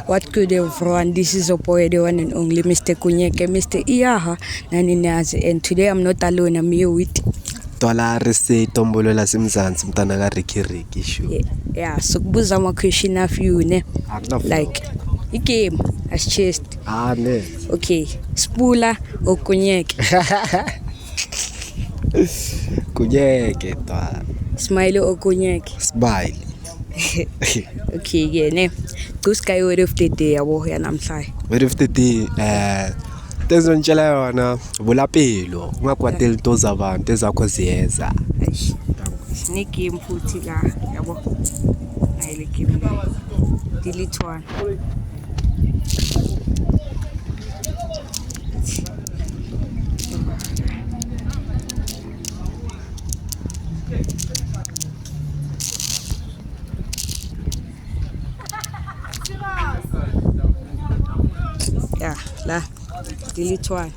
What good everyone? This is your boy, the one and only Mr. Kunyeke, Mr. Iyaha, Naninazi, and today I'm not alone, I'm here with Tolarese Tombolola Simzansi Mtanaga Riki show. Yeah, so kubuza ama question of you, ne? Like, he came as chest. Ne. Okay, Spula or Kunyeke? Kunyeke, toa. Smile or Kunyeke? Smile. Okay, yeah, ne? Kuskai word of the day, abo ya namhlanje. Word of the day, tezonitshela yona volapelo ungakwateli into zabantu ezakho ziyeza. Sine game futhi la yabo. Ayile game le. Delete one. Yeah, la. Delete one.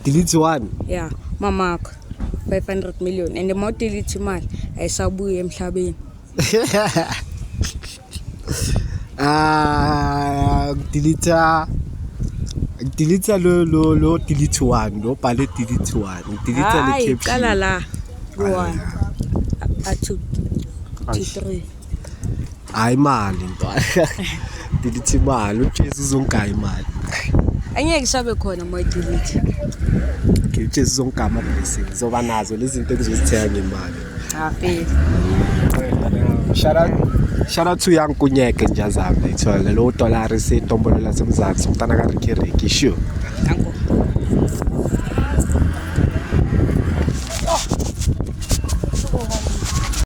Delete one. Yeah, mama 500 million and the more delete imali ayisabuye emhlabeni. Delete lo delete one lo bhale delete one delete le caption. Qala la. 1 2 3. Hayi imali ntwana. Delete imali uJesu uzongaya imali. Angeke sabe khona my delete. Okay, uJesu uzongama blessings zoba nazo lezi zinto ekuzozithenga ngemali. Happy. Shout out to Young Kunyeke Njazam. Ithola lo dollar se Tombolola Simzansi Mtanaga Riki show.